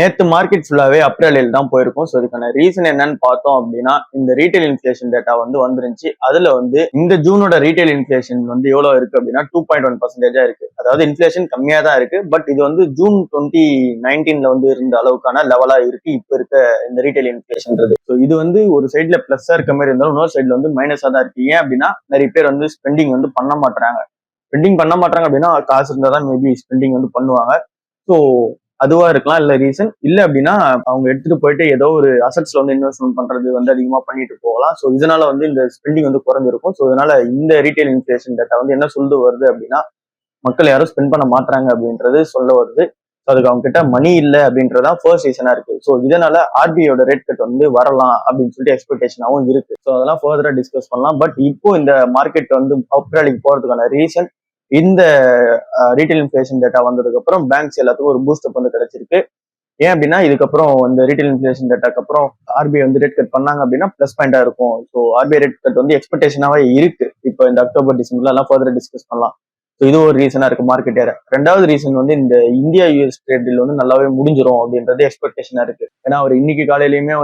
நேத்து மார்க்கெட் ஃபுல்லாவே அப்ரலில் தான் போயிருக்கும். ஸோ இதுக்கான ரீசன் என்னன்னு பார்த்தோம் அப்படின்னா, இந்த ரீட்டைல் இன்ஃப்ளேஷன் டேட்டா வந்துருந்துச்சு. அதுல இந்த ஜூனோட ரீட்டைல் இன்ஃப்ளேஷன் எவ்வளவு இருக்கு அப்படின்னா 2.1% இருக்கு. அதாவது இன்ஃப்ளேஷன் கம்மியா தான் இருக்கு. பட் இது ஜூன் 2019ல இருந்த அளவுக்கான லெவலா இருக்கு. இப்ப இருக்க இந்த ரீட்டைல் இன்ஃப்ளேஷன்ன்றது. ஸோ இது ஒரு சைட்ல பிளஸ்ஸா இருக்க மாதிரி இருந்தாலும் இன்னொரு சைட்ல மைனஸா தான் இருக்கு. ஏன் அப்படின்னா நிறைய பேர் ஸ்பெண்டிங் பண்ண மாட்டாங்க. ஸ்பெண்டிங் பண்ண மாட்டாங்க அப்படின்னா காசு இருந்தா தான் மேபி ஸ்பெண்டிங் பண்ணுவாங்க. ஸோ அதுவா இருக்கலாம். இல்ல ரீசன் இல்ல அப்படின்னா அவங்க எடுத்துட்டு போயிட்டு ஏதோ ஒரு அசட்ஸ்ல இன்வெஸ்ட்மெண்ட் பண்றது அதிகமா பண்ணிட்டு போகலாம். ஸோ இதனால இந்த ஸ்பெண்டிங் குறைஞ்சிருக்கும். ஸோ இதனால இந்த ரீட்டைல் இன்ஃப்ளேஷன் டேட்டா என்ன சொல்ல வருது அப்படின்னா, மக்கள் யாரும் ஸ்பெண்ட் பண்ண மாட்டாங்க அப்படின்றது சொல்ல வருது. அதுக்கு அவங்க கிட்ட மணி இல்ல அப்படின்றதான் ஃபர்ஸ்ட் ரீசனா இருக்கு. ஸோ இதனால ஆர்பிஐயோட ரேட் கட் வரலாம் அப்படின்னு சொல்லிட்டு எக்ஸ்பெக்டேஷனாவும் இருக்கு. ஸோ அதெல்லாம் ஃபர்தரா டிஸ்கஸ் பண்ணலாம். பட் இப்போ இந்த மார்க்கெட் அப்ரலிக்கு போறதுக்கான ரீசன் இந்த ரீட்டைல் இன்ஃப்ளேஷன் டேட்டா வந்ததுக்கு அப்புறம் பேங்க்ஸ் எல்லாத்துக்கும் ஒரு பூஸ்ட் அப் கிடைச்சிருக்கு. ஏன் அப்படின்னா இதுக்கப்புறம் இந்த ரீட்டைல் இன்ஃப்ளேஷன் டேட்டாக்கு அப்புறம் ஆர்பிஐ ரேட் கட் பண்ணாங்க அப்படின்னா பிளஸ் பாயிண்டா இருக்கும். ஸோ ஆர்பிஐ ரேட் கட் எக்ஸ்பெக்டேஷனாவே இருக்கு. இப்போ இந்த அக்டோபர் டிசம்பர்ல எல்லாம் ஃபர்தர் டிஸ்கஸ் பண்ணலாம். ஸோ இது ஒரு ரீசனா இருக்கு மார்க்கெட் ஏற. ரெண்டாவது ரீசன் இந்த இந்தியா யூஎஸ் ட்ரேட் டீல் நல்லாவே முடிஞ்சிரும் அப்படின்றது எக்ஸ்பெக்டேஷனா இருக்கு. ஏன்னா அவர் இன்னைக்கு காலையிலயுமே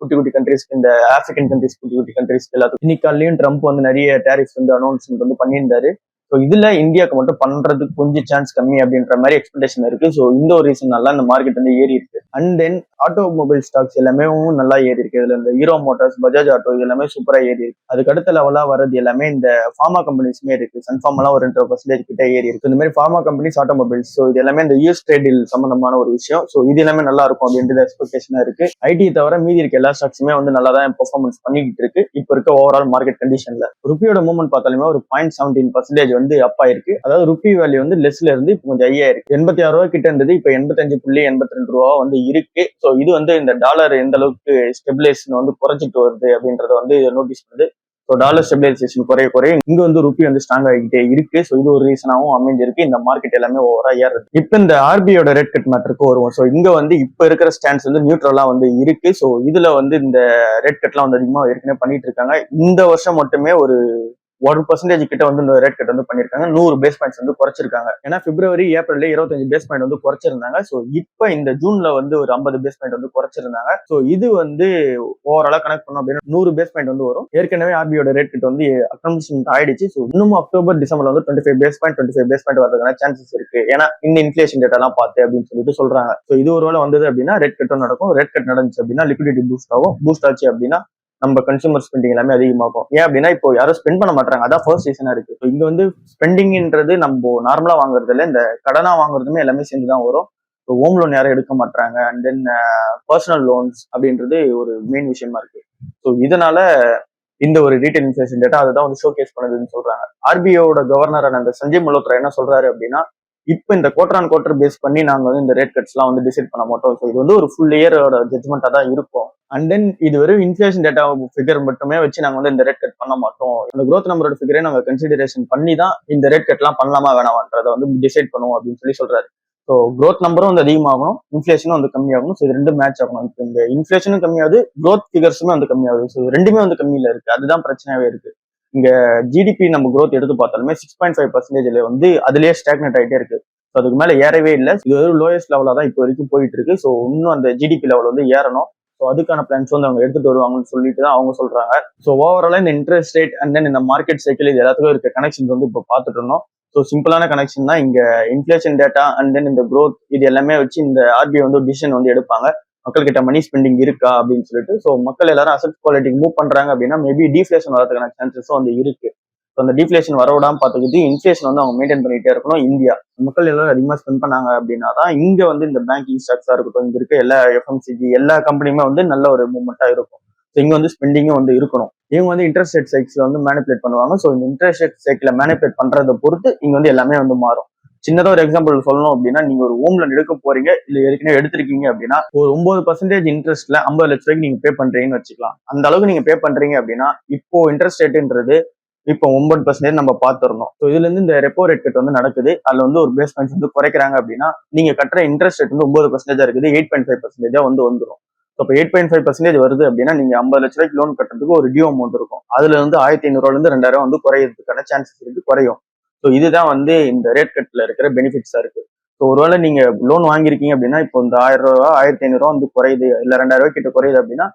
குட்டி குட்டி கண்ட்ரீஸ்க்கு இந்த ஆப்பிரிக்கன் கண்ட்ரீஸ் குட்டி குட்டி கண்ட்ரீஸ்க்கு எல்லாத்துக்கும் இன்னைக்கு காலையிலயும் ட்ரம்ப் நிறைய டேரிஃப்ஸ் அனௌன்ஸ்மெண்ட் பண்ணியிருந்தாரு. ஸோ இதுல இந்தியாவுக்கு மட்டும் பண்றதுக்கு கொஞ்சம் சான்ஸ் கம்மி அப்படின்ற மாதிரி எக்ஸ்பெக்டேஷன் இருக்கு. ஸோ இந்த ஒரு ரீசன் நல்லா இந்த மார்க்கெட் ஏறி இருக்கு. அண்ட் தென் ஆட்டோமொபைல் ஸ்டாக்ஸ் எல்லாமே நல்லா ஏறி இருக்கு. இதுல இந்த ஹீரோ மோட்டார்ஸ், பஜாஜ் ஆட்டோ இது எல்லாமே சூப்பரா ஏறி இருக்கு. அதுக்கு அடுத்த லெவலா வர்றது எல்லாமே இந்த ஃபார்மா கம்பெனிஸ்மே இருக்கு. சன்ஃபார்ம் எல்லாம் ஒரு 2% கிட்ட ஏறி இருக்கு. இந்த மாதிரி ஃபார்மா கம்பெனிஸ், ஆட்டோமொபைல்ஸ், ஸோ இது எல்லாமே இந்த யூஎஸ் ட்ரேட் டீல் சம்பந்தமான ஒரு விஷயம். ஸோ இது எல்லாமே நல்லா இருக்கும் அப்படின்றது எக்ஸ்பெக்டேஷனா இருக்கு. ஐடி தவிர மீதி இருக்க எல்லா ஸ்டாக்ஸுமே நல்லா தான் பெர்ஃபார்மன்ஸ் பண்ணிக்கிட்டு இருக்கு. இப்போ இருக்க ஓவரால் மார்க்கெட் கண்டிஷன்ல ருப்பியோட மூவ்மெண்ட் பார்த்தாலுமே ஒரு 0.17% அப் ஆயிருக்கு. அதாவது ருப்பி வேல்யூ லெஸ்ல இருந்து இப்போ கொஞ்சம் ஹையா இருக்கு. 86 ரூபாய் கிட்ட இருந்தது இப்போ 85.82 ரூபா இருக்கு. ஸோ இது இந்த டாலர் எந்த அளவுக்கு ஸ்டெபிலைசேஷன் குறைச்சிட்டு வருது அப்படின்றத நோட்டீஸ் பண்ணுது. ஸோ டாலர் ஸ்டெபிலைசேஷன் குறைய இங்க ருப்பி ஸ்ட்ராங் ஆகிட்டே இருக்கு. ஸோ இது ஒரு ரீசனாவும் அமைஞ்சிருக்கு. இந்த மார்க்கெட் எல்லாமே ஓவரா ஏறுது. இப்போ இந்த ஆர்பிஐயோட ரேட் கட் மேட்டருக்கு வருவோம். ஸோ இங்க இப்ப இருக்கிற ஸ்டாண்ட்ஸ் நியூட்ரலா இருக்கு. ஸோ இதுல இந்த ரேட் கட்லாம் அதிகமா ஏற்கனவே பண்ணிட்டு இருக்காங்க. இந்த வருஷம் மட்டுமே ஒரு 1% கிட்ட இந்த ரேட் கட் பண்ணிருக்காங்க. 100 பேஸ் பாயிண்ட்ஸ் குறைச்சிருக்காங்க. ஏன்னா பிப்ரவரி, ஏப்ரல்ல 25 பேஸ் பாயிண்ட் குறைச்சிருந்தாங்க. சோ இப்ப இந்த ஜூன்ல ஒரு 50 பேஸ் பாயிண்ட் குறைச்சிருந்தாங்க. சோ இது ஓவராலா கனெக்ட் பண்ணோம் அப்படின்னா 100 பேஸ் பாயிண்ட் வரும். ஏற்கனவே ஆர்பிஐயோட ரேட் கட் அக்கௌண்ட் ஆயிடுச்சு. சோ இன்னும் அக்டோபர், டிசம்பர்ல 25 பேஸ் பாயிண்ட் வரதுக்கான சான்சஸ் இருக்கு. ஏன்னா இந்த இன்ஃபிளேஷன் டேட்டா எல்லாம் பார்த்து அப்படின்னு சொல்லிட்டு சொல்றாங்க. சோ இது ஒருவேளை வந்தது அப்படின்னா ரேட் கட்டும் நடக்கும். ரேட் கட் நடந்துச்சு அப்படின்னா லிக்விடிட்டி பூஸ்ட் ஆகும். பூஸ்ட் ஆச்சு அப்படின்னா நம்ம கன்சூமர் ஸ்பெண்டிங் எல்லாமே அதிகமாகும். ஏன் அப்படின்னா இப்போ யாரும் ஸ்பெண்ட் பண்ண மாட்டாங்க. அதான் ஃபர்ஸ்ட் ரீசனா இருக்கு. இங்க ஸ்பெண்டிங்ன்றது நம்ம நார்மலா வாங்குறது இல்ல, இந்த கடனா வாங்குறதுமே எல்லாமே சேர்ந்துதான் வரும். ஹோம் லோன் யாரும் எடுக்க மாட்டாங்க. அண்ட் தென் பர்சனல் லோன்ஸ் அப்படின்றது ஒரு மெயின் விஷயமா இருக்கு. ஸோ இதனால இந்த ஒரு ரீட்டைல் இன்ஃப்ளேஷன் டேட்டா அதுதான் ஷோகேஸ் பண்ணுதுன்னு சொல்றாங்க. ஆர்பிஐயோட கவர்னர் அந்த சஞ்சய் மல்ஹோத்ரா என்ன சொல்றாரு அப்படின்னா, இப்ப இந்த குவார்டர் ஆன் குவார்டர் பேஸ் பண்ணி நாங்க இந்த ரேட் கட்ஸ் எல்லாம் டிசைட் பண்ண மாட்டோம். ஸோ இது ஒரு ஃபுல் இயரோட ஜட்மெண்டா தான் இருக்கும். அண்ட் தென் இது வெறும் இன்ஃபிளேஷன் டேட்டா ஃபிகர் மட்டுமே வச்சு நாங்க இந்த ரேட் கட் பண்ண மாட்டோம். அந்த growth நம்பரோட ஃபிகரே நாங்க கன்சிடரேஷன் பண்ணி தான் இந்த ரேட் கட் எல்லாம் பண்ணலாமா வேணாமான்றதை டிசைட் பண்ணுவோம் அப்படின்னு சொல்றாரு. ஸோ growth நம்பரும் அதிகமாகணும், இன்ஃபிளேஷனும் கம்மியாகணும். ஸோ இது ரெண்டும் மேட்ச் ஆகணும். இப்போ இந்த இன்ஃபிளேஷனும் கம்மியாகுது, growth ஃபிகர்ஸுமே கம்மியாகுது. ஸோ ரெண்டுமே கம்மியில இருக்கு. அதுதான் பிரச்சனையாவே இருக்கு. இங்க ஜிடிபி நம்ம growth எடுத்து பார்த்தாலுமே 6.5% அதுலயே ஸ்டாக்னேட் ஆகிட்டே இருக்கு. அதுக்கு மேல ஏறவே இல்லை. இது ஒரு லோயஸ்ட் லெவலா தான் இப்போ வரைக்கும் போயிட்டு இருக்கு. ஸோ இன்னும் அந்த ஜிடிபி லெவல் ஏறணும். ஸோ அதுக்கான பிளான்ஸ் அவங்க எடுத்துட்டு வருவாங்கன்னு சொல்லிட்டு தான் அவங்க சொல்றாங்க. ஸோ ஓவராலா இந்த இன்ட்ரெஸ்ட் ரேட் அண்ட் தென் இந்த மார்க்கெட் சைக்கிள் இது எல்லாத்துக்கும் இருக்க கனெக்ஷன்ஸ் இப்போ பார்த்துட்டு இருந்தோம். ஸோ சிம்பிளான கனெக்ஷன் தான். இங்க இன்ஃபிளேஷன் டேட்டா அண்ட் தென் இந்த growth இது எல்லாமே வச்சு இந்த ஆர்பிஐ டிசிஷன் எடுப்பாங்க. மக்கள் கிட்ட மணி ஸ்பெண்டிங் இருக்கா அப்படின்னு சொல்லிட்டு. ஸோ மக்கள் எல்லாரும் அசெட் குவாலிட்டிக்கு மூவ் பண்றாங்க அப்படின்னா மேபி டிஃப்ளேஷன் வரதுக்கான சான்சஸும் இருக்கு. அந்த டிஃப்ளேஷன் வரவிடாம பார்த்துக்கிட்டு இன்ஃபிளேஷன் அவங்க மெயின்டைன் பண்ணிட்டே இருக்கணும். இந்தியா மக்கள் எல்லாரும் அதிகமா ஸ்பெண்ட் பண்ணாங்க அப்படின்னா தான் இங்க இந்த பேங்கிங் ஸ்டாக்ஸா இருக்கட்டும், இங்க இருக்க எல்லா எஃப்எம்சிஜி எல்லா கம்பெனியுமே நல்ல ஒரு மூவ்மெண்டா இருக்கும். ஸோ இங்க ஸ்பெண்டிங்கும் இருக்கணும். இவங்க இன்ட்ரெஸ்ட் ரேட் சைக்கிள் மேனிபுலேட் பண்ணுவாங்க. ஸோ இந்த இன்ட்ரெஸ்ட் ரேட் சைக்கிளை மேனிபுலேட் பண்றதை பொறுத்து இங்க எல்லாமே மாறும். சின்னதா ஒரு எக்ஸாம்பிள் சொல்லணும் அப்படின்னா, நீங்க ஒரு ஹோம் லோன் எடுக்க போறீங்க, இல்ல ஏற்கனவே எடுத்திருக்கீங்க அப்படின்னா ஒரு 9% இன்ட்ரெஸ்ட்ல 50 லட்ச ரூபாய்க்கு நீங்க பே பண்றீங்கன்னு வச்சுக்கலாம். அந்த அளவுக்கு நீங்க பே பண்றீங்க அப்படின்னா இப்போ இன்ட்ரெஸ்ட் ரேட்ன்றது இப்போ 9% நம்ம பார்த்துருந்தோம். ஸோ இதுல இருந்து இந்த ரெப்போ ரேட் கட் நடக்குது. அதுல ஒரு பேஸ் பாயிண்ட்ஸ் குறைக்கிறாங்க அப்படின்னா நீங்க கட்டுற இன்ட்ரெஸ்ட் ரேட் 9% இருக்குது, 8.5% வந்துடும். இப்போ 8.5% வருது அப்படின்னா நீங்க 50 லட்ச ரூபாய்க்கு லோன் கட்டுறதுக்கு ஒரு டியூ அமௌண்ட் இருக்கும். அதுல 1500 ரூபாயிலிருந்து 2000 குறையறதுக்கான சான்சஸ் இருக்கு, குறையும். ஸோ இதுதான் இந்த ரேட் கட்ல இருக்கிற பெனிஃபிட்ஸா இருக்கு. ஸோ ஒருவேளை நீங்க லோன் வாங்கியிருக்கீங்க அப்படின்னா இப்போ இந்த 1000 ரூபா 1500 வந்து குறையுது இல்ல 2000 கிட்ட குறையுது அப்படின்னா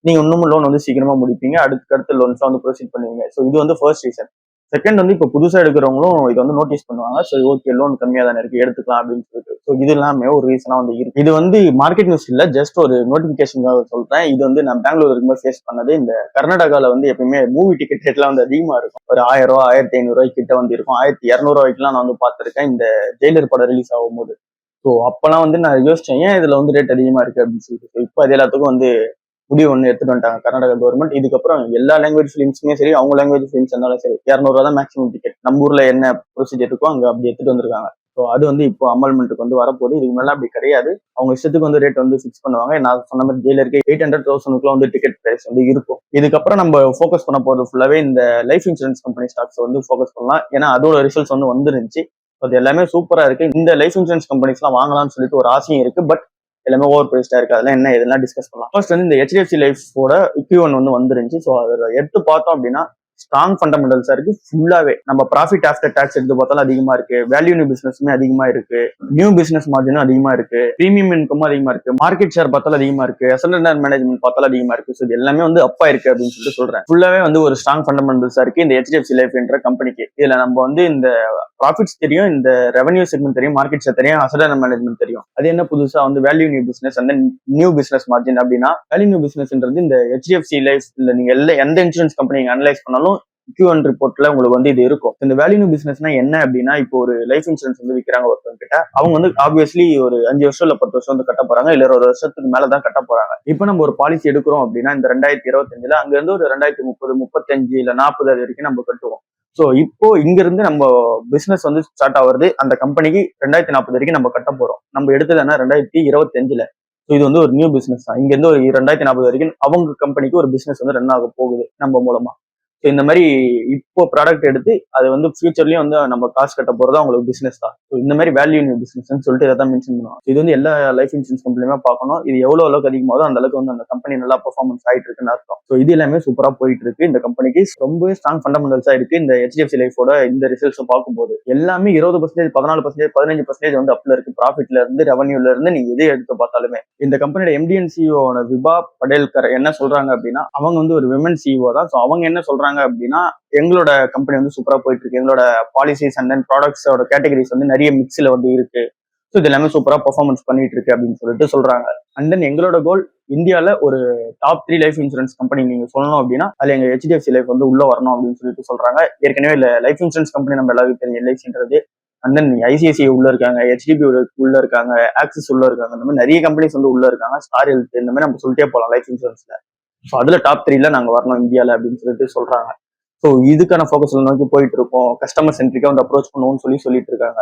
நீங்க இன்னமும் லோன் வந்து சீக்கிரமா முடிப்பீங்க, அடுத்த லோன்ஸ் வந்து ப்ரொசீட் பண்ணுவீங்க. ஸோ இது வந்து ஃபர்ஸ்ட் ரீசன். செகண்ட் வந்து இப்போ புதுசா எடுக்கிறவங்களும் இது வந்து நோட்டீஸ் பண்ணுவாங்க. சரி ஓகே லோன் கம்மியா தானே இருக்கு எடுத்துக்கலாம் அப்படின்னு சொல்லிட்டு. ஸோ இது எல்லாமே ஒரு ரீசனா வந்து இருக்கு. இது வந்து மார்க்கெட் நியூஸ் இல்ல, ஜஸ்ட் ஒரு நோட்டிபிகேஷனுக்காக சொல்றேன். இது வந்து நான் பெங்களூர் இருக்கும்போது ஃபேஸ் பண்ணது. இந்த கர்நாடகால வந்து எப்பயுமே மூவி டிக்கெட் ரேட்லாம் வந்து அதிகமா இருக்கும். ஒரு 1000 ரூபா 1500 கிட்ட வந்து இருக்கும். 1200 ரூபாய்க்குலாம் நான் வந்து பார்த்திருக்கேன் இந்த ஜெயிலர் படம் ரிலீஸ் ஆகும்போது. ஸோ அப்பெல்லாம் வந்து நான் யோசிச்சேன் ஏன் இதுல வந்து ரேட் அதிகமா இருக்கு அப்படின்னு சொல்லிட்டு. இப்போ அது எல்லாத்துக்கும் வந்து முடிவு ஒன்று எடுத்துட்டு வந்துட்டாங்க கர்நாடகா கவர்மெண்ட். இதுக்கப்புறம் எல்லா லாங்குவேஜ் ஃபிலிம்ஸுமே சரி, அவங்க லாங்குவேஜ் ஃபிலிம்ஸ் இருந்தாலும் சரி 200 தான் மேக்ஸிமம் டிக்கெட். நம்ம ஊர்ல என்ன ப்ரொசீஜர் இருக்கோ அங்க அப்படி எடுத்துட்டு வந்திருக்காங்க. ஸோ அது வந்து இப்போ அமல்மெண்ட்டுக்கு வந்து வரப்போகுது. இதுக்கு மேலே அப்படி கிடையாது. அவங்க இஷ்டத்துக்கு வந்து ரேட் வந்து ஃபிக்ஸ் பண்ணுவாங்க. நான் சொன்ன மாதிரி ஜெயிலருக்கு 800,000 வந்து டிக்கெட் பிரைஸ் வந்து இருக்கும். இதுக்கப்புறம் நம்ம ஃபோக்கஸ் பண்ண போறது ஃபுல்லாவே இந்த லைஃப் இன்சூரன்ஸ் கம்பெனி ஸ்டாக்ஸ் வந்து ஃபோக்கஸ் பண்ணலாம். ஏன்னா அதோட ரிசல்ட்ஸ் வந்து வந்துருந்துச்சு. அது எல்லாமே சூப்பரா இருக்கு. இந்த லைஃப் இன்சூரன்ஸ் கம்பெனிஸ் எல்லாம் வாங்கலாம்னு சொல்லிட்டு ஒரு ஆசையும் இருக்கு. பட் எல்லாமே ஓவர் பிரைஸ்டா இருக்கு. அதெல்லாம் என்ன இதெல்லாம் டிஸ்கஸ் பண்ணலாம். ஃபர்ஸ்ட் வந்து இந்த HDFC லைஃபோட Q1 வந்து வந்துருந்துச்சு. ஸோ அதை எடுத்து பார்த்தோம் அப்படின்னா ஸ்ட்ராங் ஃபண்டமெண்டல்ஸா இருக்கு. ஃபுல்லாவே நம்ம ப்ராஃபிட் ஆஃப்டர் டாக்ஸ் எடுத்து பார்த்தாலும் அதிகமா இருக்கு, வேல்யூ நியூ பிசினஸ்மே அதிகமா இருக்கு, நியூ பிசினஸ் மார்ஜினும் அதிகமா இருக்கு, பிரீமியம் இன்கம் அதிகமா இருக்கு, மார்க்கெட் ஷேர் பார்த்தாலும் அதிகமா இருக்கு, அசெட் அண்டர் மேனேஜ்மெண்ட் பார்த்தாலும் அதிகமா இருக்கு. ஸோ இது எல்லாமே வந்து அப்பா இருக்கு அப்படின்னு சொல்லிட்டு சொல்றேன். ஃபுல்லாவே வந்து ஒரு ஸ்ட்ராங் ஃபண்டமெண்டல்ஸா இருக்கு இந்த HDFC லைஃப் என்ற கம்பெனிக்கு. இதுல நம்ம வந்து இந்த ப்ராஃபிட்ஸ் தெரியும், இந்த ரெவன்யூ செக்மெண்ட் தெரியும், மார்க்கெட் ஷேர் தெரியும், அசெட் அண்டர் மேனேஜ்மெண்ட் தெரியும். அது என்ன புதுசா வந்து வேல்யூ நியூ பிசினஸ் அந்த நியூ பிசினஸ் மார்ஜின் அப்படின்னா வேல்யூ நியூ பிசினஸ்ன்றது இந்த HDFC லைஃப் இல்ல நீங்க எந்த இன்சூரன்ஸ் கம்பெனி அனலைஸ் பண்ணாலும் Q1 ரிப்போர்ட்ல உங்களுக்கு வந்து இது இருக்கும். இந்த வேல்யூ நியூ பிசினஸ்னா என்ன அப்படின்னா இப்போ ஒரு லைஃப் இன்சூரன்ஸ் வந்து விற்கிறாங்க ஒருத்தவங்க கிட்ட, அவங்க வந்து ஆப்வியஸ்லி ஒரு 5 வருஷம் இல்ல 10 வருஷம் வந்து கட்ட போறாங்க, இல்ல ஒரு வருஷத்துக்கு மேலதான் கட்ட போறாங்க. இப்போ நம்ம ஒரு பாலிசி எடுக்கிறோம் அப்படின்னா இந்த 2025 அங்க இருந்து ஒரு 2030 35 இல்ல 40 அது வரைக்கும் நம்ம கட்டுவோம். சோ இப்போ இங்க இருந்து நம்ம பிசினஸ் வந்து ஸ்டார்ட் ஆகுறது அந்த கம்பெனிக்கு 2040 வரைக்கும் நம்ம கட்ட போறோம். நம்ம எடுத்ததுன்னா 2025. இது வந்து ஒரு நியூ பிசினஸ் தான். இங்க இருந்து ஒரு 2040 வரைக்கும் அவங்க கம்பெனிக்கு ஒரு பிசினஸ் வந்து ரன் ஆக போகுது நம்ம மூலமா. இந்த மாதிரி இப்போ ப்ராடக்ட் எடுத்து அது வந்து ஃபியூச்சர்லயும் வந்து நம்ம காசு கட்ட போறதா உங்களுக்கு பிசினஸ் தான். இந்த மாதிரி வேல்யூ நியூ பிசினஸ் சொல்லிட்டு இதை தான் மென்ஷன் பண்ணுவோம். இது வந்து எல்லா லைஃப் இன்சூரன்ஸ் கம்பெனியுமே பார்க்கணும். இது எவ்வளவு அளவுக்கு அதிகமாகதோ அந்த அளவுக்கு வந்து அந்த கம்பெனி நல்லா பெர்ஃபார்மன்ஸ் ஆயிட்டு இருக்குன்னு அர்த்தம். ஸோ இது எல்லாமே சூப்பரா போயிட்டு இருக்கு. இந்த கம்பெனிக்கு ரொம்ப ஸ்ட்ராங் ஃபண்டமெண்டல்ஸா இருக்கு. இந்த HDFC லைஃபோட இந்த ரிசல்ட்ஸ் பார்க்கும்போது எல்லாமே 20%, 14%, 15% வந்து அப்ல இருக்கு. ப்ராஃபிட்ல இருந்து ரெவன்யூல இருந்து நீங்க எதை எடுத்து பார்த்தாலுமே. இந்த கம்பெனியோட MD and CEO விபா படேல்கர் என்ன சொல்றாங்க அப்படின்னா அவங்க வந்து ஒரு விமன் CEO தான். ஸோ அவங்க என்ன சொல்றாங்க அப்படின்னா எங்களோட கம்பெனி வந்து சூப்பரா போயிட்டு இருக்கு, எங்களோட பாலிசிஸ் அண்ட் தென் ப்ராடக்ட்ஸோட கேட்டகரிஸ் வந்து நிறைய மிக்ஸ்ல வந்து இருக்கு, ஸோ இது எல்லாமே சூப்பரா பெர்ஃபார்மன்ஸ் பண்ணிட்டு இருக்கு அப்படின்னு சொல்லிட்டு சொல்றாங்க. அண்ட் தென் எங்களோட கோல் இந்தியால ஒரு டாப் 3 லைஃப் இன்சூரன்ஸ் கம்பெனி நீங்க சொல்லணும் அப்படின்னா அதுல எங்க HDFC லைஃப் வந்து உள்ள வரணும் அப்படின்னு சொல்லிட்டு சொல்றாங்க. ஏற்கனவே இல்ல லைஃப் இன்சூரன்ஸ் கம்பெனி நம்ம எல்லாருக்கும் தெரியும் LICன்றது. அண்ட் தென் ICICI உள்ள இருக்காங்க, HDB உள்ள இருக்காங்க, ஆக்சிஸ் உள்ள இருக்காங்க, இந்த மாதிரி நிறைய கம்பெனிஸ் வந்து உள்ள இருக்காங்க, ஸ்டார் ஹெல்த், இந்த மாதிரி நம்ம சொல்லிட்டே போகலாம் லைஃப் இன்சூரன்ஸ்ல. ஸோ அதுல டாப் 3ல நாங்க வரணும் இந்தியால அப்படின்னு சொல்லிட்டு சொல்றாங்க. ஸோ இதுக்கான ஃபோக்கஸ் நோக்கி போயிட்டு இருக்கோம், கஸ்டமர் சென்ட்ரிக்கா வந்து அப்ரோச் பண்ணுவோம்னு சொல்லிட்டு இருக்காங்க.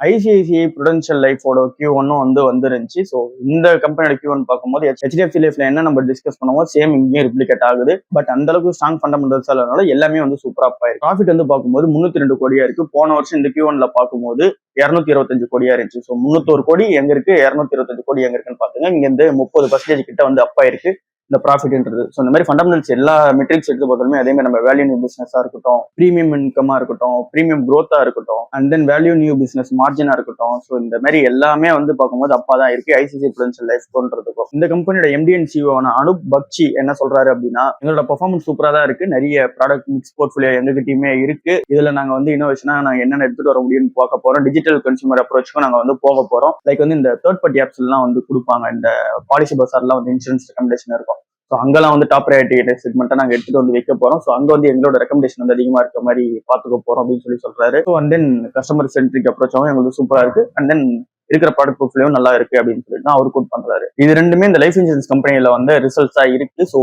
ICICI Prudential லைஃபோட Q1 வந்து வந்துருந்துச்சு. ஸோ இந்த கம்பெனியோட Q1 பார்க்கும்போது HDFC லைஃப்ல என்ன நம்ம டிஸ்கஸ் பண்ணுவோம் சேம் இங்கேயும் ரிப்ளிகேட் ஆகுது. பட் அந்த அளவுக்கு ஸ்ட்ராங் ஃபண்டமெண்டல்ஸ் அதனால எல்லாமே வந்து சூப்பரா போயிருக்கு. ப்ராஃபிட் வந்து பார்க்கும்போது 302 கோடியா இருக்கு. போன வருஷம் இந்த Q1ல பார்க்கும்போது 225 கோடியா இருந்துச்சு. ஸோ 301 கோடி எங்க இருக்கு, 225 கோடி எங்க இருக்குன்னு பாத்துங்க. இங்க இருந்து 30% கிட்ட வந்து அப்பா இருக்கு இந்த ப்ராஃபிட்ன்றது. ஸோ இந்த மாதிரி ஃபண்டமெண்டல்ஸ் எல்லா மெட்ரிக்ஸ் எடுத்து பார்த்தாலுமே அதே மாதிரி நம்ம வேல்யூ நியூ பிசினஸா இருக்கட்டும், பிரீமியம் இன்கமா இருக்கட்டும், பிரீமியம் growth-ஆ இருக்கட்டும், and then value new business மார்ஜினா இருக்கட்டும், ஸோ இந்த மாதிரி எல்லாமே வந்து பார்க்கும்போது அப்பா தான் இருக்கு ICICI Prudential லைஃப் கொண்டுறதுக்கும். இந்த கம்பெனியோட MD and CEO அனுப் பக்சி என்ன சொல்றாரு அப்படின்னா எங்களோட பெர்ஃபார்மன்ஸ் சூப்பரா தான் இருக்கு, நிறைய ப்ராடக்ட் மிக்ஸ் போர்ட்ஃபோலியோ எங்ககிட்டயுமே இருக்கு, இதுல நாங்க வந்து இன்னோவேஷனா நாங்க என்னென்ன எடுத்துட்டு வர முடியும்னு பார்க்க போறோம், டிஜிட்டல் கன்சூமர் அப்ரோச்சுக்கும் நாங்க வந்து போக போறோம். லைக் வந்து இந்த தேர்ட் பார்ட்டி ஆப்ஸ் எல்லாம் வந்து கொடுப்பாங்க, இந்த பாலிசி பசார்லாம் வந்து இன்சூரன்ஸ் ரெக்கமெண்டேஷன் இருக்கும். ஸோ அங்கெல்லாம் வந்து டாப் ப்ரையாரிட்டி செக்மெண்ட்டை நாங்கள் எடுத்துட்டு வந்து வைக்க போறோம். ஸோ அங்க வந்து எங்களோட ரெக்கமெண்டேஷன் வந்து அதிகமா இருக்க மாதிரி பாத்துக்க போறோம் அப்படின்னு சொல்றாரு. So and then customer centric அப்ரோச்சாகவும் எங்களுக்கு சூப்பரா இருக்கு. அண்ட் தென் இருக்கிற ப்ராடக்ட் போர்ட்ஃபோலியோ நல்லா இருக்கு அப்படின்னு சொல்லிட்டு தான் அவர் கோட் பண்றாரு. இது ரெண்டுமே இந்த லைஃப் இன்சூரன்ஸ் கம்பெனியில வந்து ரிசல்ட்ஸா இருக்கு. ஸோ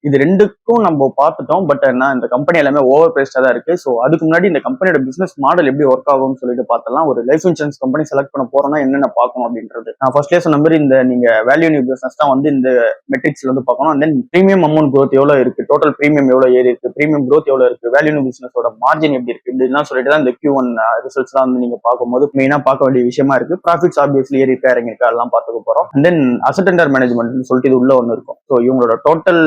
இது ரெண்டுக்கும் நம்ம பார்த்துட்டோம். பட் என்ன இந்த கம்பெனி எல்லாமே ஓவர் பிரைஸ்டா தான் இருக்கு. ஸோ அதுக்கு முன்னாடி இந்த கம்பெனியோட பிசினஸ் மாடல் எப்படி ஒர்க் ஆகும்னு சொல்லிட்டு பார்த்தலாம். ஒரு லைஃப் இன்சூரன்ஸ் கம்பெனி செலக்ட் பண்ண போறோம்னா என்னென்ன பார்க்கணும் அப்படின்றது நான் ஃபர்ஸ்ட்லேயே சொன்ன மாதிரி இந்த நீங்க வேல்யூ நியூ பிசினஸ் தான் வந்து இந்த மெட்ரிக்ஸ்ல வந்து பார்க்கணும். And then premium amount growth எவ்வளவு இருக்கு, டோட்டல் பிரீமியம் எவ்வளவு ஏறி இருக்கு, பிரீமியம் growth எவ்வளவு இருக்கு, வேல்யூ நியூ பிசினஸோட மார்ஜின் எப்படி இருக்கு, இப்படிலாம் சொல்லிட்டு தான் இந்த Q1 ரிசல்ட்ஸ் தான் வந்து நீங்க பார்க்கும்போது மெயினா பார்க்க வேண்டிய விஷயமா இருக்கு. ப்ராஃபிட்ஸ் ஆப்வியஸ்லி ஏறி இருக்கா இறங்கி இருக்கா எல்லாம் பார்த்துக்க போறோம். And then asset under management சொல்லிட்டு இது உள்ள ஒன்று இருக்கும். ஸோ இவங்களோட டோட்டல்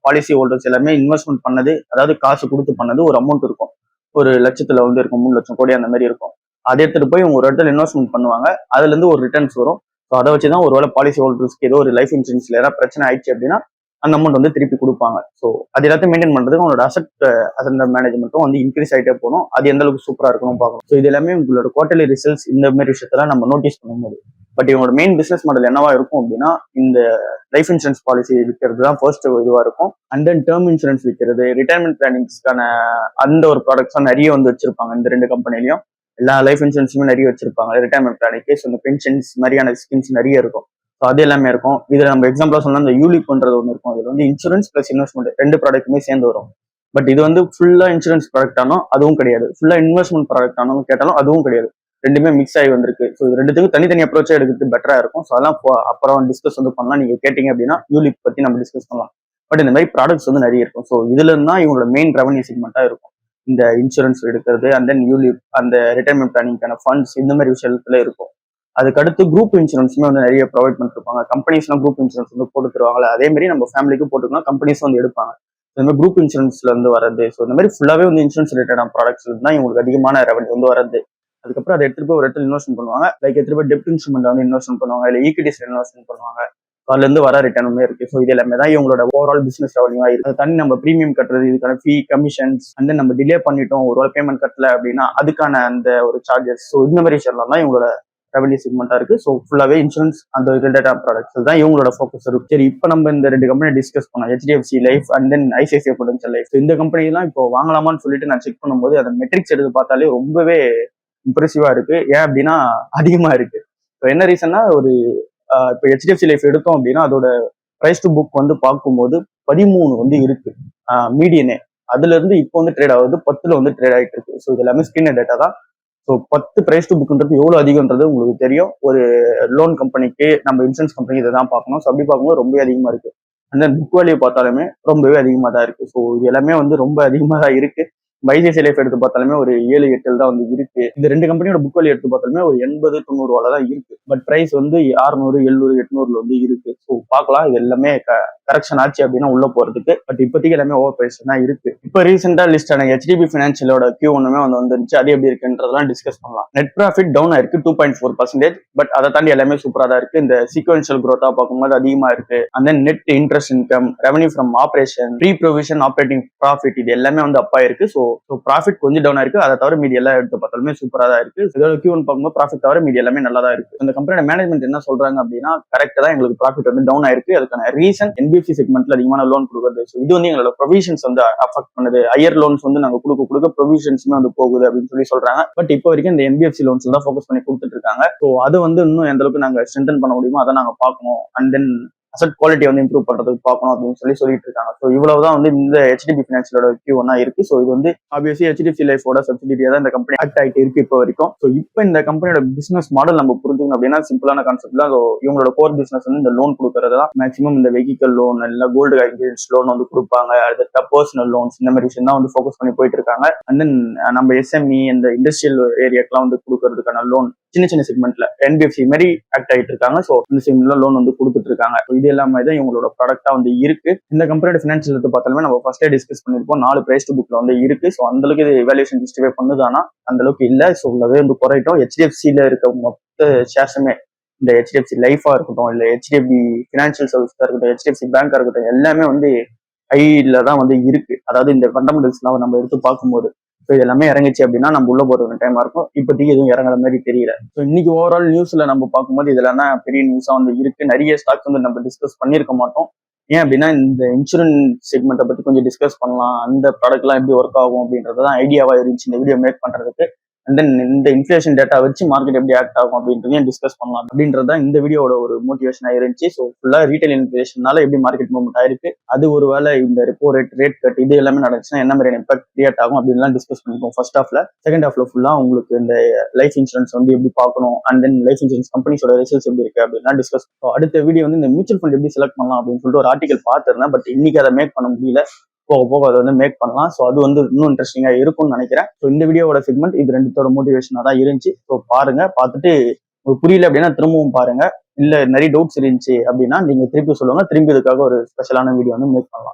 பாலிசி ஹோல்டர்ஸ் எல்லாமே இன்வெஸ்ட்மெண்ட் பண்ணது, அதாவது காசு கொடுத்து பண்ணது ஒரு அமௌண்ட் இருக்கும், ஒரு லட்சத்துல வந்து இருக்கும், 3 லட்சம் கோடி அந்த மாதிரி இருக்கும். அதை எடுத்துட்டு போய் இவங்க ஒரு இடத்துல இன்வெஸ்ட்மெண்ட் பண்ணுவாங்க, அதுல இருந்து ஒரு ரிட்டர்ன்ஸ் வரும். ஸோ அதை வச்சுதான் ஒருவேளை பாலிசி ஹோல்டர்ஸ்க்கு ஏதோ ஒரு லைஃப் இன்சூரன்ஸ்ல ஏதாவது பிரச்சனை ஆயிடுச்சு அப்படின்னா அந்த அமௌண்ட் வந்து திருப்பி கொடுப்பாங்க. ஸோ அது எல்லாத்தையும் மெயின்டைன் பண்றதுக்கு உங்களோட அசட் மேனேஜ்மெண்ட்டும் வந்து இன்க்ரீஸ் ஆகிட்டே போகணும். அது எந்த அளவுக்கு சூப்பரா இருக்கணும் பார்க்கணும். ஸோ இது எல்லாமே உங்களோட குவார்டர்லி ரிசல்ட்ஸ் இந்த மாதிரி விஷயத்தெல்லாம் நம்ம நோட்டீஸ் பண்ண முடியும். பட் இவங்களோட மெயின் பிசினஸ் மாடல் என்னவா இருக்கும் அப்படின்னா இந்த லைஃப் இன்சூரன்ஸ் பாலிசி விற்கிறது தான் ஃபர்ஸ்ட் இதுவா இருக்கும். அண்ட் தென் டேர்ம் இன்சூரன்ஸ் விற்கிறது, ரிட்டையர்மெண்ட் பிளானிங்ஸ்க்கான அந்த ஒரு ப்ராடக்ட்ஸா நிறைய வந்து வச்சிருப்பாங்க. இந்த ரெண்டு கம்பெனிலையும் எல்லா லைஃப் இன்சூரன்ஸுமே நிறைய வச்சிருப்பாங்க. ரிட்டையர்மெண்ட் பிளானிங்க்கு ஸோ இந்த பென்ஷன்ஸ் மாதிரியான ஸ்கீம்ஸ் நிறைய இருக்கும். ஸோ அது எல்லாமே இருக்கும். இதுல நம்ம எக்ஸாம்பிளா சொன்னா இந்த யூலிப்ன்றது ஒன்று இருக்கும். இதுல வந்து இன்சூரன்ஸ் பிளஸ் இன்வெஸ்ட்மெண்ட் ரெண்டு ப்ராடக்ட்டுமே சேர்ந்து வரும். பட் இது வந்து ஃபுல்லா இன்சூரன்ஸ் ப்ராடக்ட் ஆனோ அதுவும் கிடையாது, ஃபுல்லா இன்வெஸ்ட்மெண்ட் ப்ராடக்ட் ஆனோ கேட்டாலும் அதுவும் கிடையாது. ரெண்டுமே மிக்ஸ் ஆகி வந்திருக்கு. ஸோ இது ரெண்டுத்துக்கும் தனித்தனி அப்ரோச்சா எடுக்கிறது பெட்டரா இருக்கும். ஸோ அதெல்லாம் அப்புறம் டிஸ்கஸ் வந்து பண்ணலாம். நீங்க கேட்டீங்க அப்படின்னா யூலிப் பத்தி நம்ம டிஸ்கஸ் பண்ணலாம். பட் இந்த மாதிரி ப்ராடக்ட்ஸ் வந்து நிறைய இருக்கும். ஸோ இதுல இருந்தா இவங்களோட மெயின் ரெவன்யூ செக்மெண்டா இருக்கும். இந்த இன்சூரன்ஸ் எடுக்கிறது அண்ட் தென் யூலிப் அந்த ரிட்டையர்மெண்ட் பிளானிங்கான ஃபண்ட்ஸ் இந்த மாதிரி விஷயத்துல இருக்கும். அதுக்கடுத்து குரூப் இன்சூரன்ஸுமே வந்து நிறைய ப்ரொவைட் பண்ணிருப்பாங்க. கம்பெனிஸ்லாம் குரூப் இன்சூரன்ஸ் வந்து போட்டு தருவாங்களா, அதே மாதிரி நம்ம ஃபேமிலிக்கு போட்டுக்கலாம், கம்பெனிஸ் வந்து எடுப்பாங்க. இந்த மாதிரி குரூப் இன்சூரன்ஸ்ல இருந்து வரது. ஸோ இந்த மாதிரி ஃபுல்லாவே வந்து இன்சூரன்ஸ் ரிலேட்டடான ப்ராடக்ட்ஸ் தான் இவங்களுக்கு அதிகமான ரெவன்யூ வந்து வரது. அதுக்கப்புறம் அதை எடுத்துட்டு போய் ஒரு இடத்துல இன்வெஸ்ட்மெண்ட் பண்ணுவாங்க. லைக் எடுத்துட்டு போய் டெப்ட் இன்ஸ்ட்ருமெண்ட் வந்து இன்வெஸ்ட்மெண்ட் பண்ணுவாங்க, இல்லை ஈக்விட்டிஸ் இன்வெஸ்ட்மெண்ட் பண்ணுவாங்க. அதுல இருந்து வர ரிட்டர்னுமே இருக்கு. ஸோ இது எல்லாமே தான் இவங்களோட ஓவரால் பிசினஸ் ரெவன்யூ ஆயிருக்கு. அது தனி நம்ம ப்ரீமியம் கட்டுறது, இதுக்கான ஃபீ, கமிஷன்ஸ், அண்ட் நம்ம டிலே பண்ணிட்டோம் ஒரு பேமெண்ட் கட்டல அப்படின்னா அதுக்கான அந்த ஒரு சார்ஜஸ். ஸோ இந்த மாதிரி விஷயம்லாம் தான் இவங்களோட ரெவன்யூ செக்மெண்டா இருக்கு. ஸோ ஃபுல்லாவே இன்சூரன்ஸ் அந்த ரிலேட்டட் ப்ராடக்ட்ஸ் தான் இவங்களோட ஃபோக்கஸ் இருக்கு. சரி, இப்போ நம்ம இந்த ரெண்டு கம்பெனி டிஸ்கஸ் பண்ணோம், HDFC life and then ICICI Prudential life. இந்த கம்பெனி எல்லாம் இப்போ வாங்கலாமான்னு சொல்லிட்டு நான் செக் பண்ணும்போது அந்த மெட்ரிக்ஸ் எடுத்து பார்த்தாலே ரொம்பவே இம்ப்ரெசிவா இருக்கு. ஏன் அப்படின்னா அதிகமா இருக்கு. இப்போ என்ன ரீசன்னா ஒரு இப்போ HDFC லைஃப் எடுத்தோம் அப்படின்னா அதோட பிரைஸ் டு புக் வந்து பார்க்கும்போது 13 வந்து இருக்கு மீடியனே. அதுல இருந்து இப்போ வந்து ட்ரேட் ஆகுது 10ல வந்து ட்ரேட் ஆகிட்டு இருக்கு. ஸோ இது எல்லாமே ஸ்கிரீன் டேட்டா தான். ஸோ 10 பிரைஸ் டு புக்ன்றது எவ்வளவு அதிகம்ன்றது உங்களுக்கு தெரியும். ஒரு லோன் கம்பெனிக்கு நம்ம இன்சூரன்ஸ் கம்பெனி இதை தான் பார்க்கணும். ஸோ அப்படி பார்க்கும்போது ரொம்ப அதிகமா இருக்கு. அந்த புக் வேல்யூ பார்த்தாலுமே ரொம்பவே அதிகமாக தான் இருக்கு. ஸோ இது எல்லாமே வந்து ரொம்ப அதிகமாக தான் இருக்கு. ஐசிஐசிஐ லைஃப் எடுத்து பார்த்தாலுமே ஒரு 7-8 தான் வந்து இருக்கு. இந்த ரெண்டு கம்பெனியோட புக் வேல்யூ எடுத்து பார்த்தாலுமே ஒரு 80-90 தான் இருக்கு. பட் பிரைஸ் வந்து 600, 700, 800 வந்து இருக்கு. ஸோ பார்க்கலாம், இது எல்லாமே கரெக்ஷன் ஆச்சு அப்படின்னா உள்ள போறதுக்கு. பட் இப்போதைக்கு எல்லாமே ஓவர் பிரைஸ் தான் இருக்கு. இப்போ ரீசெண்டா லிஸ்ட் ஆன HDB ஃபினான்ஷியலோட Q1 வந்துருந்துச்சு. அது எப்படி இருக்குன்றதெல்லாம் டிஸ்கஸ் பண்ணலாம். நெட் ப்ராஃபிட் டவுன் ஆயிருக்கு 2.4%. பட் அதை தாண்டி எல்லாமே சூப்பரா தான் இருக்கு. இந்த சீக்வென்ஷியல் growth-ஆ பார்க்கும்போது அதிகமா இருக்கு. And then net interest income, revenue from operation, pre provision operating profit, இது எல்லாமே வந்து அப்பா இருக்கு. ஸோ ப்ராஃபிட் கொஞ்சம் டவுன் ஆயிருக்கு. அதை தவிர மீதி எல்லாம் எடுத்து பார்த்தாலுமே சூப்பரா தான் இருக்கு. இதோட Q1 பார்க்கும்போது ப்ராஃபிட் தவிர மீதி எல்லாமே நல்லா தான் இருக்கு. இந்த கம்பெனியோட மேனேஜ்மெண்ட் என்ன சொல்றாங்க அப்படின்னா கரெக்டா தான் எங்களுக்கு ப்ராஃபிட் வந்து டவுன் ஆயிருக்கு. அதுக்கான ரீசன் NBFC செக்மெண்ட்ல அதிகமான லோன் கொடுக்குறது. ஸோ இது வந்து எங்களோட ப்ரொவிஷன்ஸ் வந்து அஃபெக்ட் பண்ணுது. ஹையர் லோன்ஸ் வந்து நாங்க கொடுக்க ப்ரொவிஷன்ஸுமே வந்து போகுது அப்படின்னு சொல்றாங்க. பட் இப்போ வரைக்கும் இந்த NBFC லோன்ஸ் தான் ஃபோக்கஸ் பண்ணி கொடுத்துட்டு இருக்காங்க. ஸோ அது வந்து இன்னும் எந்த அளவுக்கு நாங்க ஸ்ட்ரென்தன் பண்ண முடியுமோ அதை நாங்க பார்க்கணும். அண்ட் தென் அசட் குவாலிட்டி வந்து இம்ப்ரூவ் பண்றதுக்கு பார்க்கணும் அப்படின்னு சொல்லிட்டு இருக்காங்க. ஸோ இவ்வளவுதான் வந்து இந்த HDB ஃபினான்ஷியலோட Q1 இருக்கு. ஸோ இது வந்து ஆப்வியஸ்லி HDFC லைஃபோட சப்சிடியா தான் இந்த கம்பெனி ஆக்ட் ஆகிட்டு இருக்கு இப்போ வரைக்கும். ஸோ இப்போ இந்த கம்பெனியோட பிசினஸ் மாடல் நம்ம புரிஞ்சுக்கணும் அப்படின்னா சிம்பிளான கான்செப்ட் தான். இவங்களோட கோர் பிசினஸ் வந்து இந்த லோன் கொடுக்கறது தான். மேக்ஸிமம் இந்த வெஹிக்கல் லோன், இல்லை கோல்டு இன்சூரன்ஸ் லோன் வந்து கொடுப்பாங்க. அடுத்த பர்சனல் லோன்ஸ் இந்த மாதிரி விஷயம் தான் வந்து ஃபோக்கஸ் பண்ணி போயிட்டு இருக்காங்க. அண்ட் தென் நம்ம SME இந்த இண்டஸ்ட்ரியல் ஏரியாக்கெல்லாம் வந்து கொடுக்கறதுக்கான லோன் சின்ன செக்மெண்ட்ல NBFC மாதிரி ஆக்ட் ஆகிட்டு இருக்காங்க. ஸோ இந்த செக்மெண்ட்ல லோன் வந்து கொடுத்துட்டு இருக்காங்க. இது எல்லாமே தான் இவங்களோட ப்ராடக்டா வந்து இருக்கு. இந்த கம்பெனியோட ஃபினான்ஷியல் எடுத்து பார்த்தாலுமே நம்ம ஃபர்ஸ்டே டிஸ்கஸ் பண்ணிருப்போம். 4 பிரைஸ் டு புக்ல வந்து இருக்கு. ஸோ அந்த அளவுக்கு இது வேல்யூஷன் ஜஸ்டிஃபை பண்ணுதானா அந்த அளவுக்கு இல்ல. ஸோ உள்ளவே வந்து குறையிட்டோம். HDFC-ல இருக்க மொத்த ஷேர்ஸுமே இந்த HDFC லைஃபா இருக்கட்டும், இல்ல HDFC ஃபினான்ஷியல் சர்வீஸா இருக்கட்டும், HDFC பேங்கா இருக்கட்டும், எல்லாமே வந்து ஹைல தான் வந்து இருக்கு. அதாவது இந்த ஃபண்டமெண்டல்ஸ் எல்லாம் நம்ம எடுத்து பார்க்கும்போது இது எல்லாமே இறங்கிச்சு அப்படின்னா நம்ம உள்ள போறது டைமா இருக்கும். இப்போதைக்கு எதுவும் இறங்குற மாதிரி தெரியல. ஸோ இன்னைக்கு ஓவரால் நியூஸ்ல நம்ம பார்க்கும்போது இதெல்லாம் பெரிய நியூஸா வந்து இருக்கு. நிறைய ஸ்டாக்ஸ் வந்து நம்ம டிஸ்கஸ் பண்ணிருக்க மாட்டோம். ஏன் அப்படின்னா இந்த இன்சூரன்ஸ் செக்மெண்ட்டை பத்தி கொஞ்சம் டிஸ்கஸ் பண்ணலாம், அந்த ப்ராடக்ட் எல்லாம் எப்படி ஒர்க் ஆகும் அப்படின்றதான் ஐடியாவா இருந்துச்சு இந்த வீடியோ மேக் பண்றதுக்கு. அண்ட் தென் இந்த இன்ஃபிளேஷன் டேட்டா வச்சு மார்க்கெட் எப்படி ஆக்ட் ஆகும் அப்படின்றதையும் டிஸ்கஸ் பண்ணலாம் அப்படின்றதான் இந்த வீடியோட ஒரு மோட்டிவேஷனா இருந்துச்சு. ஸோ ஃபுல்லா ரீட்டைல் இன்ஃபிளேஷனால எப்படி மார்க்கெட் மூவ்மெண்ட் ஆயிருக்கு, அது ஒருவேளை இந்த ரெப்போ ரேட் கட் இது எல்லாமே நடந்துச்சுன்னா என்ன மாதிரியான இம்பாக்ட் கிரியேட் ஆகும் அப்படின்லாம் டிஸ்கஸ் பண்ணிப்போம் ஃபர்ஸ்ட் ஹாஃப்ல. செகண்ட் ஹாஃப்ல ஃபுல்லா உங்களுக்கு இந்த லைஃப் இன்சூரன்ஸ் வந்து எப்படி பார்க்கணும், அண்ட் தென் லைஃப் இன்சூரன்ஸ் கம்பெனிஸோட ரிசல்ட்ஸ் எப்படி இருக்கு அப்படின்னா டிஸ்கஸ். அடுத்த வீடியோ வந்து இந்த மியூச்சுவல் ஃபண்ட் எப்படி செலக்ட் பண்ணலாம் அப்படின்னு சொல்லிட்டு ஒரு ஆர்டிகல் பார்த்திருந்தேன். பட் இன்னைக்கு அதை மேக் பண்ண முடியல. போக போக அதை வந்து மேக் பண்ணலாம். ஸோ அது வந்து இன்னும் இன்ட்ரெஸ்டிங்கா இருக்கும்னு நினைக்கிறேன். ஸோ இந்த வீடியோவோட செக்மெண்ட் இது ரெண்டுத்தோட மோட்டிவேஷனா தான் இருந்துச்சு. ஸோ பாருங்க, பார்த்துட்டு உங்களுக்கு புரியல அப்படின்னா திரும்பவும் பாருங்க. இல்ல நிறைய டவுட்ஸ் இருந்துச்சு அப்படின்னா நீங்க திருப்பி சொல்லுவாங்க, திரும்பி இதுக்காக ஒரு ஸ்பெஷலான வீடியோ வந்து மேக் பண்ணலாம்.